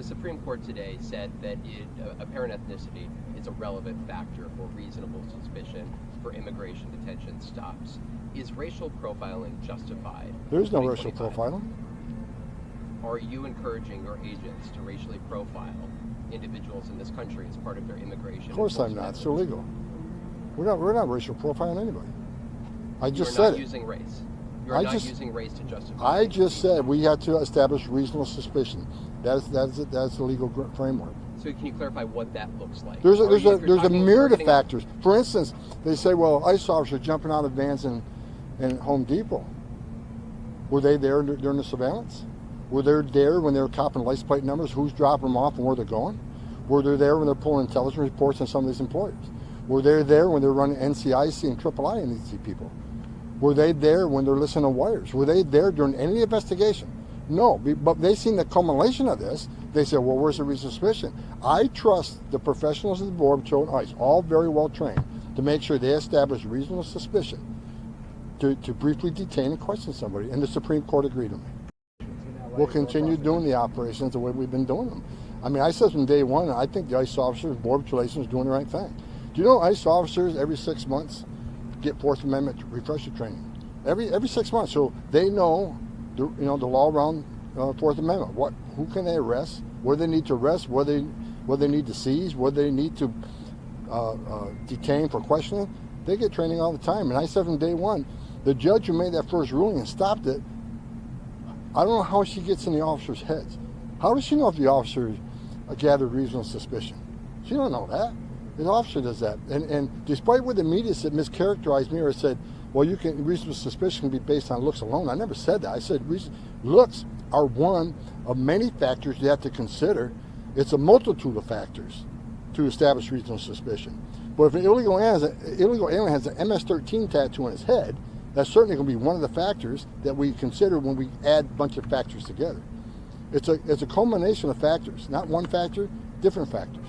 Supreme Court today said that apparent ethnicity is a relevant factor for reasonable suspicion for immigration detention stops. Is racial profiling justified? There's no racial profiling. Are you encouraging your agents to racially profile individuals in this country as part of their immigration? Of course I'm not. It's illegal. We're not racial profiling anybody. I just said it. You're not using race. You're not using race to justify. I just said we had to establish reasonable suspicion. That's the legal framework. So can you clarify what that looks like? There's a myriad of factors. For instance, they say, well, ICE officers jumping out of vans in Home Depot. Were they there during the surveillance? Were they there when they were copping license plate numbers? Who's dropping them off and where they're going? Were they there when they're pulling intelligence reports on some of these employers? Were they there when they're running NCIC and III on these people? Were they there when they're listening to wires? Were they there during any investigation? No, but they seen the culmination of this. They said, well, where's the reasonable suspicion? I trust the professionals of the Border Patrol and ICE, all very well trained, to make sure they establish reasonable suspicion to briefly detain and question somebody, and the Supreme Court agreed with me. We'll continue doing the operations the way we've been doing them. I mean, I said from day one, I think the ICE officers, Border Patrol agents, are doing the right thing. Do you know ICE officers every 6 months get Fourth Amendment refresher training? Every 6 months, so they know the law around Fourth Amendment. Who can they arrest? Where they need to arrest? Where they need to seize? Where they need to detain for questioning? They get training all the time. And I said from day one, the judge who made that first ruling and stopped it, I don't know how she gets in the officers' heads. How does she know if the officer gathered reasonable suspicion? She don't know that. The officer does that. And despite what the media said, mischaracterized me or said, well, reasonable suspicion can be based on looks alone. I never said that. I said looks are one of many factors you have to consider. It's a multitude of factors to establish reasonable suspicion. But if an illegal alien has an MS-13 tattoo on his head, that's certainly going to be one of the factors that we consider when we add a bunch of factors together. It's a culmination of factors, not one factor, different factors.